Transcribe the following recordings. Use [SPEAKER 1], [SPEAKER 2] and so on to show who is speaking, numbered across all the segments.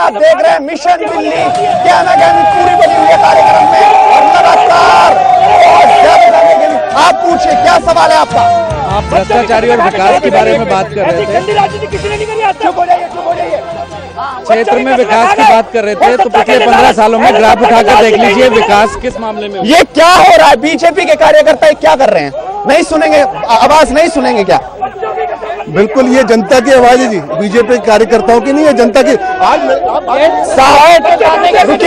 [SPEAKER 1] आप देख रहे हैं मिशन दिल्ली क्या ना क्या पूरी बनी हुई है कार्यक्रम में और लगातार आप पूछिए क्या सवाल है आपका।
[SPEAKER 2] आप भ्रष्टाचारी और विकास के बारे में बात कर रहे थे, क्षेत्र में विकास की बात कर रहे थे, तो पिछले 15 सालों में ग्राफ उठाकर देख लीजिए विकास किस मामले में।
[SPEAKER 1] ये क्या हो रहा है? बीजेपी के कार्यकर्ता क्या कर रहे हैं? नहीं सुनेंगे, आवाज नहीं सुनेंगे क्या?
[SPEAKER 3] बिल्कुल, ये जनता की आवाज है जी, बीजेपी कार्यकर्ताओं की नहीं है, जनता की।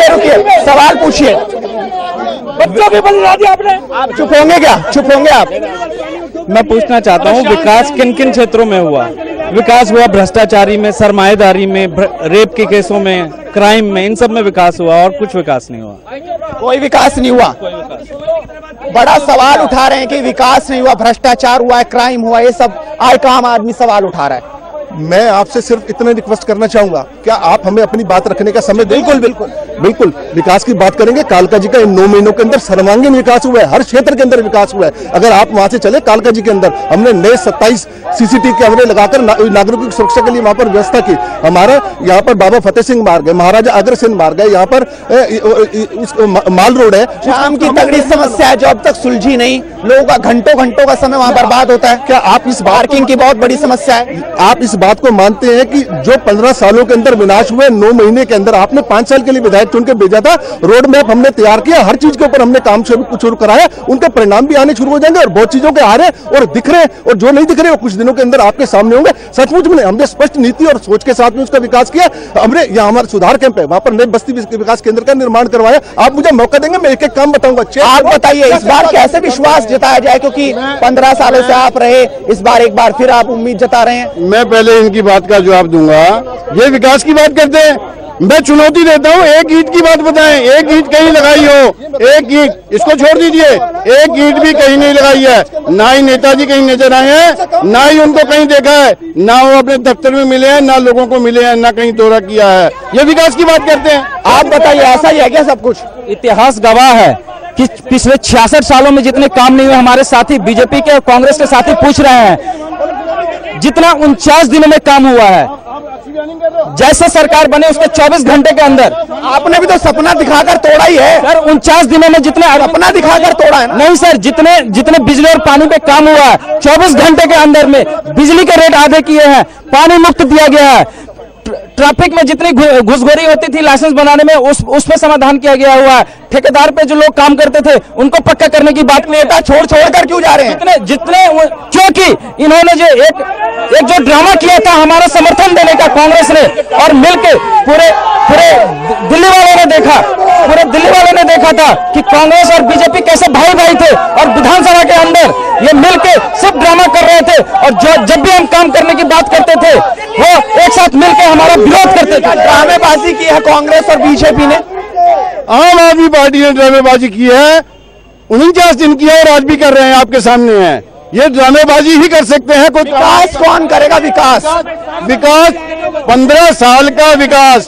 [SPEAKER 1] रुकिए, सवाल पूछिए। बच्चों की बलिदान दी आपने, आप चुप होंगे क्या? चुप होंगे आप?
[SPEAKER 2] मैं पूछना चाहता हूँ विकास किन किन क्षेत्रों में हुआ? विकास हुआ भ्रष्टाचारी में, सरमाएदारी में, रेप के केसों में, क्राइम में, इन सब में विकास हुआ और कुछ विकास नहीं हुआ।
[SPEAKER 1] कोई विकास नहीं हुआ। बड़ा सवाल उठा रहे हैं कि विकास नहीं हुआ, भ्रष्टाचार हुआ है, क्राइम हुआ, ये सब आय का आम आदमी सवाल उठा रहा है।
[SPEAKER 3] मैं आपसे सिर्फ इतना रिक्वेस्ट करना चाहूंगा, क्या आप हमें अपनी बात रखने का समय दें? बिल्कुल विकास की बात करेंगे। कालका जी का इन 9 महीनों के अंदर सर्वांगीण विकास हुआ है, हर क्षेत्र के अंदर विकास हुआ है। अगर आप वहां से चले कालका जी के अंदर, हमने नए 27 सीसीटीवी कैमरे लगाकर नागरिकों की सुरक्षा के लिए वहां पर व्यवस्था की। हमारा यहाँ पर बाबा फतेह सिंह मार्ग है, महाराजा अग्रसेन मार्ग है, यहाँ पर माल रोड है।
[SPEAKER 1] शाम की तगड़ी समस्या है जो अब तक सुलझी नहीं, लोगों का घंटों का समय वहां बर्बाद होता है।
[SPEAKER 3] क्या आप इस
[SPEAKER 1] पार्किंग की बहुत बड़ी समस्या है?
[SPEAKER 3] आप इस बात को मानते हैं कि जो 15 सालों के अंदर विनाश हुए, 9 महीने के अंदर आपने 5 साल के लिए विधायक चुन के भेजा था, रोड मैप हमने तैयार किया, हर चीज के ऊपर हमने काम शुरू कराया, उनके परिणाम भी आने शुरू हो जाएंगे और बहुत चीजों के आ रहे और दिख रहे और जो नहीं दिख रहे वो कुछ दिनों के अंदर आपके सामने होंगे। सचमुच में हमने स्पष्ट नीति और सोच के साथ में उसका विकास किया। हमने यहाँ हमारा सुधार कैंप है, वहां पर नई बस्ती विकास केंद्र का निर्माण करवाया। आप मुझे मौका देंगे, मैं एक एक काम बताऊंगा।
[SPEAKER 1] आप बताइए इस बार कैसे विश्वास जताया जाए, क्योंकि 15 सालों से आप रहे, इस बार एक बार फिर आप उम्मीद जता रहे हैं।
[SPEAKER 3] मैं पहले इनकी बात का जवाब दूंगा। ये विकास की बात करते हैं, मैं चुनौती देता हूँ, एक ईंट की बात बताएं, एक ईंट कहीं लगाई हो, एक ईंट, इसको छोड़ दीजिए, एक ईंट भी कहीं नहीं लगाई है। ना ही नेताजी कहीं नजर आए हैं, ना ही उनको कहीं देखा है, ना वो अपने दफ्तर में मिले हैं, ना लोगों को मिले हैं, ना कहीं दौरा किया है। ये विकास की बात करते हैं।
[SPEAKER 1] आप बताइए ऐसा ही है क्या सब कुछ?
[SPEAKER 2] इतिहास गवाह है कि पिछले 66 सालों में जितने काम नहीं हुए, हमारे साथी बीजेपी के और कांग्रेस के साथी पूछ रहे हैं, जितना 49 दिनों में काम हुआ है, जैसे सरकार बने उसके 24 घंटे के अंदर।
[SPEAKER 1] आपने भी तो सपना दिखाकर तोड़ा ही है
[SPEAKER 2] सर। 49 दिनों में जितने
[SPEAKER 1] सपना दिखाकर तोड़ा है ना?
[SPEAKER 2] नहीं सर, जितने बिजली और पानी पे काम हुआ है, 24 घंटे के अंदर में बिजली के रेट आधे किए हैं, पानी मुक्त दिया गया है, ट्रैफिक में जितनी घुसखोरी होती थी लाइसेंस बनाने में उस पे समाधान किया गया हुआ है। ठेकेदार पे जो लोग काम करते थे उनको पक्का करने की बात नहीं है। छोड़ कर क्यों जा रहे हैं? क्योंकि इन्होंने जो एक जो ड्रामा किया था हमारा समर्थन देने का कांग्रेस ने, और मिलके पूरे दिल्ली वालों ने देखा था कि कांग्रेस और बीजेपी कैसे भाई थे, और विधानसभा के अंदर ये मिलके सब ड्रामा कर रहे थे, और जब भी हम काम करने की बात करते थे वो एक साथ मिलकर हमारा विरोध करते थे।
[SPEAKER 1] ड्रामेबाजी की है कांग्रेस और बीजेपी ने,
[SPEAKER 3] आम आदमी पार्टी ने ड्रामेबाजी की है, 49 दिन की है और आज भी कर रहे हैं, आपके सामने है। ये ड्रामेबाजी ही कर सकते हैं। कोई
[SPEAKER 1] विकास कौन करेगा? विकास
[SPEAKER 3] 15 साल का विकास,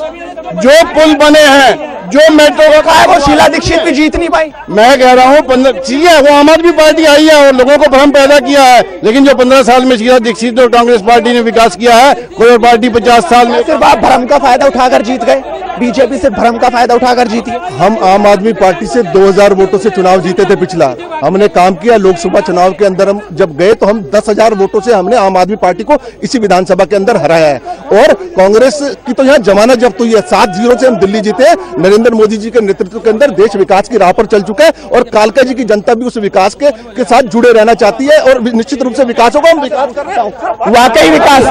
[SPEAKER 3] जो पुल बने हैं, जो मेट्रो
[SPEAKER 1] का है, वो शीला दीक्षित भी जीत नहीं पाई।
[SPEAKER 3] मैं कह रहा हूँ 15 ठीक है, वो आम आदमी पार्टी आई है और लोगों को भ्रम पैदा किया है, लेकिन जो 15 साल में शीला दीक्षित और कांग्रेस पार्टी ने विकास किया है, कोई और पार्टी 50 साल में।
[SPEAKER 1] सिर्फ आप भ्रम का फायदा उठाकर जीत गए, बीजेपी से भ्रम का फायदा उठाकर जीती।
[SPEAKER 3] हम आम आदमी पार्टी से 2000 वोटों से चुनाव जीते थे पिछला, हमने काम किया। लोकसभा चुनाव के अंदर हम जब गए तो हम 10,000 वोटों से हमने आम आदमी पार्टी को इसी विधानसभा के अंदर हराया है, और कांग्रेस की तो यहाँ जमानत जब्त हुई है। 7-0 से हम दिल्ली जीते। नरेंद्र मोदी जी के नेतृत्व के अंदर देश विकास की राह पर चल चुका है, और कालका जी की जनता भी उस विकास के साथ जुड़े रहना चाहती है, और निश्चित रूप से विकास होगा। हम विकास कर रहे हैं,
[SPEAKER 1] वाकई विकास।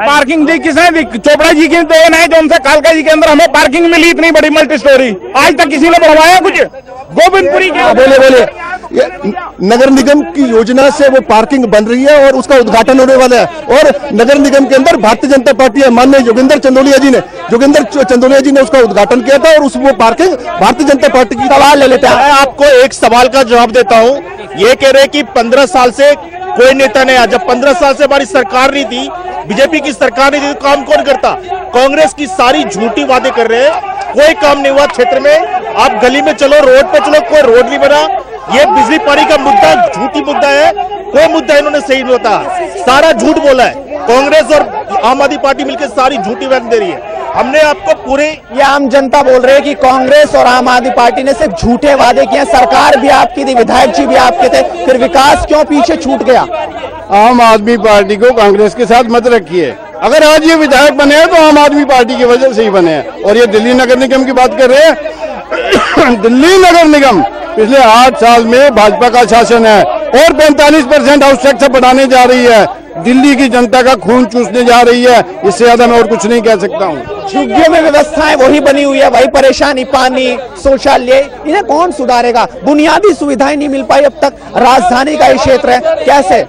[SPEAKER 4] पार्किंग दी किसने? चोपड़ा जी की देन है, जो उनसे कालका जी के अंदर हमें पार्किंग मिली, इतनी बड़ी मल्टी स्टोरी। आज तक किसी ने बनवाया कुछ? गोविंदपुरी के
[SPEAKER 3] बोले नगर निगम की योजना से वो पार्किंग बन रही है और उसका उद्घाटन होने वाला है, और नगर निगम के अंदर भारतीय जनता पार्टी है, माननीय जोगिंदर चंदोलिया जी ने उसका उद्घाटन किया था, और वो पार्किंग भारतीय जनता पार्टी की।
[SPEAKER 1] सवाल ले लेते हैं।
[SPEAKER 4] मैं आपको एक सवाल का जवाब देता हूँ। ये कह रहे कि 15 साल से कोई नेता नहीं आया। जब 15 साल से हमारी सरकार नहीं थी, बीजेपी की सरकार नहीं थी, तो काम कौन करता? कांग्रेस की सारी झूठी वादे कर रहे हैं, कोई काम नहीं हुआ क्षेत्र में। आप गली में चलो, रोड पे चलो, कोई रोड नहीं बना। ये बिजली पानी का मुद्दा झूठी मुद्दा है, कोई मुद्दा इन्होंने सही नहीं होता, सारा झूठ बोला है। कांग्रेस और आम आदमी पार्टी मिलकर सारी झूठी बयान दे रही है। हमने आपको पूरे
[SPEAKER 1] ये आम जनता बोल रहे हैं कि कांग्रेस और आम आदमी पार्टी ने सिर्फ झूठे वादे किए, सरकार भी आपकी थी, विधायक जी भी आपके थे, फिर विकास क्यों पीछे छूट गया?
[SPEAKER 5] आम आदमी पार्टी को कांग्रेस के साथ मत रखिए। अगर आज ये विधायक बने हैं तो आम आदमी पार्टी की वजह से ही बने हैं। और ये दिल्ली नगर निगम की बात कर रहे हैं दिल्ली नगर निगम पिछले 8 साल में भाजपा का शासन है और 45% हाउस टैक्स बढ़ाने जा रही है। दिल्ली की जनता का खून चूसने जा रही है। इससे ज्यादा मैं और कुछ नहीं कह सकता हूँ।
[SPEAKER 1] झुग्गियों में व्यवस्थाएं वही बनी हुई है, वही परेशानी, पानी, शौचालय, इन्हें कौन सुधारेगा? बुनियादी सुविधाएं नहीं मिल पाई अब तक। राजधानी का ये क्षेत्र है, कैसे?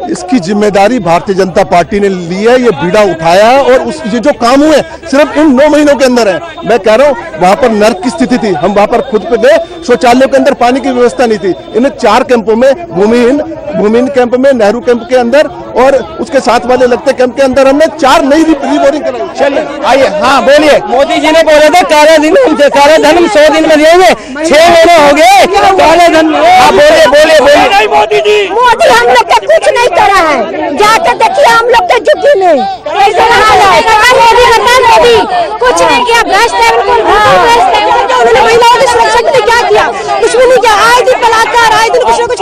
[SPEAKER 3] इसकी जिम्मेदारी भारतीय जनता पार्टी ने ली है, ये बीड़ा उठाया और ये जो काम हुए सिर्फ इन 9 महीनों के अंदर है। मैं कह रहा हूँ वहां पर नर्क की स्थिति थी, हम वहां पर खुद पे गए, शौचालयों के अंदर पानी की व्यवस्था नहीं थी। इन्हें 4 कैंपों में, भूमिहीन कैंप में, नेहरू कैंप के अंदर और उसके साथ वाले लगते कैंप के अंदर हमने 4 नई रिबोरिंग कराई।
[SPEAKER 1] चलिए आइए, हाँ बोलिए।
[SPEAKER 2] मोदी जी ने बोला था काले धन हम 100 दिन में दिएंगे, 6 महीने हो गए काले धन।
[SPEAKER 1] हाँ बोलिए बोलिए बोलिए।
[SPEAKER 6] मोदी हम लोग का कुछ नहीं करा है, जाकर देखिए हम लोग के झुग्गी में कैसे हाल है। मोदी कुछ नहीं किया, भ्रष्ट है बिल्कुल। उन्होंने महिलाओं की सुरक्षा के लिए क्या किया? कुछ भी नहीं किया। आए दिन बलात्कार, आए दिन कुछ न कुछ।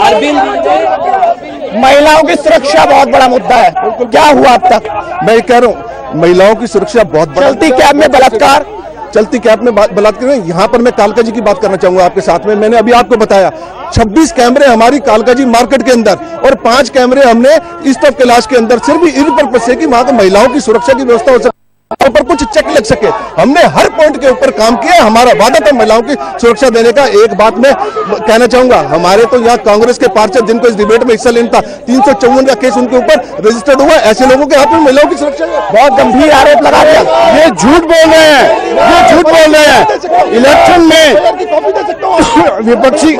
[SPEAKER 1] महिलाओं की सुरक्षा बहुत बड़ा मुद्दा है, क्या हुआ अब तक?
[SPEAKER 3] मैं कह रहा हूँ महिलाओं की सुरक्षा बहुत बड़ा।
[SPEAKER 1] चलती कैब में बलात्कार,
[SPEAKER 3] चलती कैब में बलात्कार। यहाँ पर मैं कालका जी की बात करना चाहूंगा आपके साथ में। मैंने अभी आपको बताया 26 कैमरे हमारी कालका जी मार्केट के अंदर और 5 कैमरे हमने ईस्ट ऑफ कैलाश के अंदर, सिर्फ इस पर्पज से कि वहां पर महिलाओं की सुरक्षा की व्यवस्था हो सके, पर कुछ चेक लग सके। हमने हर पॉइंट के ऊपर काम किया। हमारा वादा था महिलाओं की सुरक्षा देने का। एक बात मैं कहना चाहूंगा, हमारे तो यहाँ कांग्रेस के पार्षद जिनको इस डिबेट में हिस्सा लेना था, 354 का केस उनके ऊपर रजिस्टर्ड हुआ। ऐसे लोगों के हाथ में महिलाओं की सुरक्षा बहुत गंभीर आरोप लगा दिया।
[SPEAKER 5] ये झूठ बोल रहे हैं, ये झूठ बोल रहे हैं। इलेक्शन में विपक्षी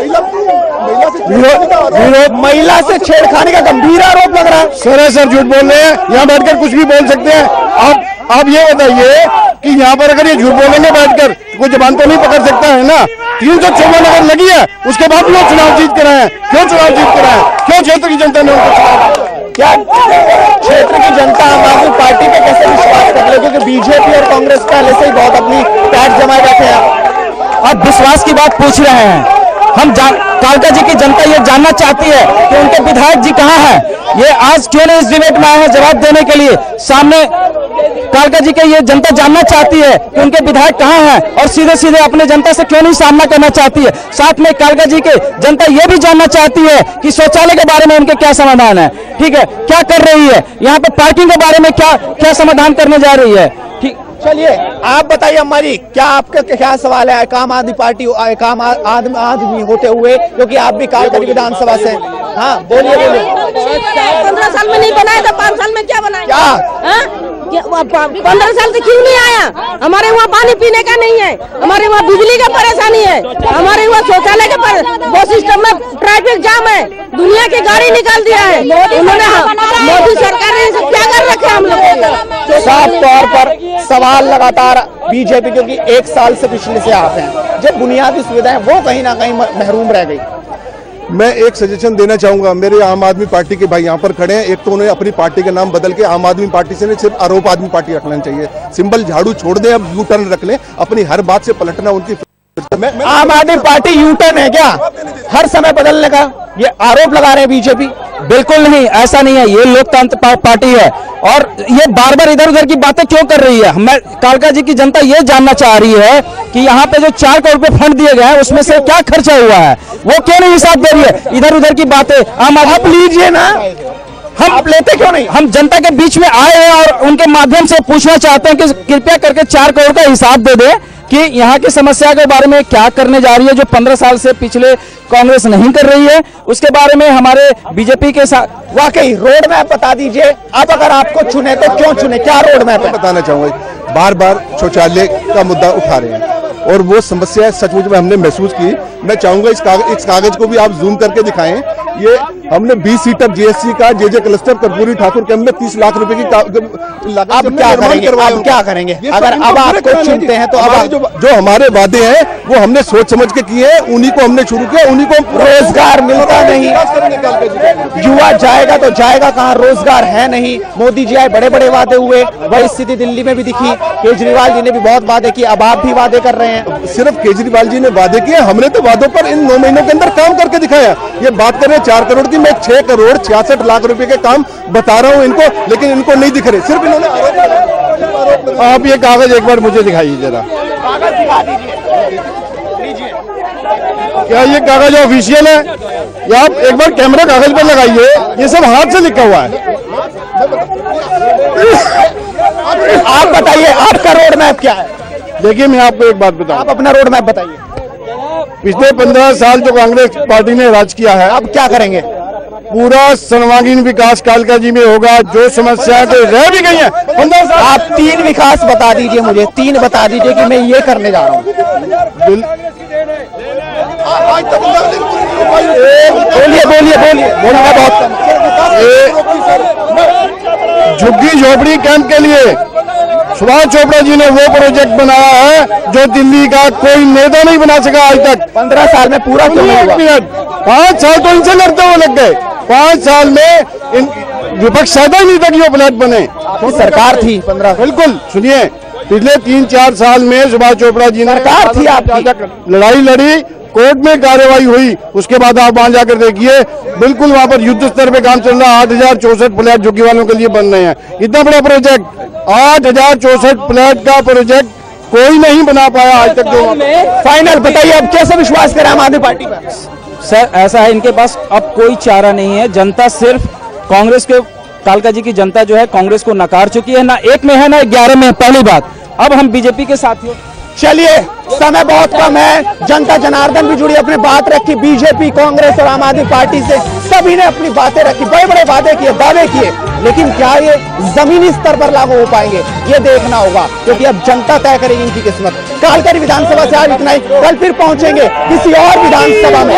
[SPEAKER 1] महिला से छेड़खानी का गंभीर आरोप लग रहा है।
[SPEAKER 5] सर झूठ बोल रहे हैं। यहाँ बैठकर कुछ भी बोल सकते हैं। आप ये बताइए कि यहाँ पर अगर ये झूठ बोलेंगे बैठकर, कोई जबान तो नहीं पकड़ सकता है ना। 354 अगर लगी है, उसके बाद लोग चुनाव जीत कर आए हैं। क्यों चुनाव जीत कर आए? क्यों क्षेत्र की जनता ने उनको चुनाव?
[SPEAKER 1] क्या क्षेत्र की जनता आम आदमी पार्टी पे कैसे विश्वास कर रही है? क्योंकि बीजेपी और कांग्रेस पहले से ही बहुत अपनी पैठ जमाए बैठे हैं।
[SPEAKER 2] अब विश्वास की बात पूछ रहे हैं हम। कालका जी की जनता ये जानना चाहती है कि उनके विधायक जी कहाँ हैं। ये आज क्यों नहीं इस डिबेट में आए हैं जवाब देने के लिए? सामने कालका जी के ये जनता जानना चाहती है कि उनके विधायक कहाँ हैं और सीधे सीधे अपने जनता से क्यों नहीं सामना करना चाहती है। साथ में कालका जी के जनता ये भी जानना चाहती है कि शौचालय के बारे में उनके क्या समाधान है। ठीक है, क्या कर रही है यहाँ पे? पार्किंग के बारे में क्या समाधान करने जा रही है? ठीक,
[SPEAKER 1] चलिए आप बताइए अम्मा जी, क्या आपका क्या सवाल है? आम आदमी पार्टी, आम आदमी होते हुए, क्योंकि आप भी कालका विधानसभा से। हाँ बोलिए बोलिए।
[SPEAKER 6] 15 साल में नहीं बनाया था, 5 साल में क्या बनाया?
[SPEAKER 1] क्या
[SPEAKER 6] 15 साल से क्यों नहीं आया? हमारे वहाँ पानी पीने का नहीं है, हमारे वहाँ बिजली का परेशानी है, हमारे वहाँ शौचालय का बस सिस्टम में ट्रैफिक जाम है, दुनिया की गाड़ी निकाल दिया है उन्होंने। मोदी सरकार ने क्या कर रखे हम लोग?
[SPEAKER 1] साफ तौर पर सवाल लगातार बीजेपी, क्योंकि 1 साल से पिछले से आप हैं, जो बुनियादी सुविधाएं वो कहीं ना कहीं महरूम रह गई।
[SPEAKER 3] मैं एक सजेशन देना चाहूंगा। मेरे आम आदमी पार्टी के भाई यहाँ पर खड़े हैं। एक तो उन्हें अपनी पार्टी का नाम बदल के आम आदमी पार्टी से नहीं, सिर्फ आरोप आदमी पार्टी रखना चाहिए। सिंबल झाड़ू छोड़ दें, अब यू टर्न रख लें। अपनी हर बात से पलटना उनकी।
[SPEAKER 1] आम आदमी पार्टी यू टर्न है क्या हर समय बदलने का? ये आरोप लगा रहे हैं बीजेपी।
[SPEAKER 2] बिल्कुल नहीं, ऐसा नहीं है। ये लोकतंत्र पार्टी है और ये बार बार इधर उधर की बातें क्यों कर रही है? मैं कालका जी की जनता ये जानना चाह रही है कि यहाँ पे जो 4 करोड़ रुपए फंड दिए गए हैं उसमें से क्या खर्चा हुआ है, वो क्यों नहीं हिसाब दे रही है? इधर उधर की बातें आप
[SPEAKER 1] लीजिए ना, हम आप लेते क्यों नहीं?
[SPEAKER 2] हम जनता के बीच में आए हैं और उनके माध्यम से पूछना चाहते हैं कि कृपया करके 4 करोड़ का हिसाब दे दें कि यहाँ की समस्या के बारे में क्या करने जा रही है, जो 15 साल से पिछले कांग्रेस नहीं कर रही है, उसके बारे में हमारे बीजेपी के साथ।
[SPEAKER 1] वाकई रोड मैप बता दीजिए। अब अगर आपको चुने तो क्यों चुने, क्या रोड मैप है?
[SPEAKER 3] बताना चाहूंगा, बार बार शौचालय का मुद्दा उठा रहे हैं और वो समस्या सचमुच में हमने महसूस की। मैं चाहूंगा इस कागज को भी आप जूम करके दिखाएं। ये हमने 20 सीटर जीएससी का जे क्लस्टर कर्पूरी ठाकुर कैंप में 30 लाख रुपए की
[SPEAKER 1] अब क्या करेंगे? अब क्या करेंगे? अगर अब आपको चुनते हैं तो अब
[SPEAKER 3] जो हमारे वादे हैं वो हमने सोच समझ के किए हैं, उन्हीं को हमने शुरू किया, उन्हीं को
[SPEAKER 1] रोजगार मिलता नहीं, युवा जाएगा तो जाएगा कहाँ? रोजगार है नहीं। मोदी जी आए, बड़े बड़े वादे हुए, वही स्थिति दिल्ली में भी दिखी। केजरीवाल जी ने भी बहुत वादे किए, अब आप भी वादे कर रहे हैं।
[SPEAKER 3] सिर्फ केजरीवाल जी ने वादे किए, हमने तो वादों पर इन 9 महीनों के अंदर काम करके दिखाया। ये बात कर रहे हैं 4 करोड़ की, मैं 6 करोड़ 66 लाख रुपए के काम बता रहा हूं इनको, लेकिन इनको नहीं दिख रहे। सिर्फ इन्होंने
[SPEAKER 5] आप ये कागज एक बार मुझे दिखाइए जरा।
[SPEAKER 1] कागज दिखा दीजिए, लीजिए।
[SPEAKER 5] क्या ये कागज ऑफिशियल है या आप एक बार कैमरा कागज पर लगाइए? ये सब हाथ से लिखा हुआ है।
[SPEAKER 1] आप बताइए आपका रोड मैप क्या है?
[SPEAKER 5] देखिए मैं आपको एक बात बताऊं,
[SPEAKER 1] आप अपना रोड मैप बताइए।
[SPEAKER 5] पिछले 15 साल जो कांग्रेस पार्टी ने राज किया है,
[SPEAKER 1] अब क्या करेंगे?
[SPEAKER 5] पूरा सर्वांगीण विकास कालका जी में होगा। जो समस्याएं तो रह भी गई हैं 15 साल।
[SPEAKER 1] आप 3 विकास बता दीजिए, मुझे 3 बता दीजिए कि मैं ये करने जा रहा हूँ। बोलिए बोलिए बोलिए, बोलना बहुत कम।
[SPEAKER 5] झुग्गी झोपड़ी कैंप के लिए सुभाष चोपड़ा जी ने वो प्रोजेक्ट बनाया है जो दिल्ली का कोई नेता नहीं बना सका आज तक।
[SPEAKER 1] 15 साल में पूरा क्यों नहीं हुआ?
[SPEAKER 5] 5 साल तो इनसे लड़ते हुए लग गए। 5 साल में इन विपक्ष चाहता ही नहीं था कि वो फ्लैट बने।
[SPEAKER 1] तो सरकार थी 15।
[SPEAKER 5] बिल्कुल, सुनिए, पिछले 3-4 साल में सुभाष चोपड़ा जी ने
[SPEAKER 1] सरकार थी आपकी,
[SPEAKER 5] लड़ाई लड़ी, कोर्ट में कार्रवाई हुई, उसके बाद आप वहां जाकर देखिए बिल्कुल वहां पर युद्ध स्तर पे काम चल रहा है। 8064 फ्लैट झुग्गी वालों के लिए बन रहे हैं। इतना बड़ा प्रोजेक्ट 8064 फ्लैट का प्रोजेक्ट कोई नहीं बना पाया आज तक। जो
[SPEAKER 1] फाइनल बताइए, अब कैसे विश्वास करें आम आदमी पार्टी पर?
[SPEAKER 2] सर ऐसा है, इनके पास अब कोई चारा नहीं है। जनता सिर्फ कांग्रेस के, कालका जी की जनता जो है कांग्रेस को नकार चुकी है, ना 1 में है ना 11 में। पहली बात, अब हम बीजेपी के साथियों।
[SPEAKER 1] चलिए, समय बहुत कम है, जनता जनार्दन भी जुड़ी, अपनी बात रखी। बीजेपी, कांग्रेस और आम आदमी पार्टी से सभी ने अपनी बातें रखी, बड़े बड़े वादे किए, दावे किए, लेकिन क्या ये जमीनी स्तर पर लागू हो पाएंगे, ये देखना होगा, क्योंकि अब जनता तय करेगी इनकी किस्मत। कालका विधानसभा से आज इतना ही, कल फिर पहुंचेंगे किसी और विधानसभा में।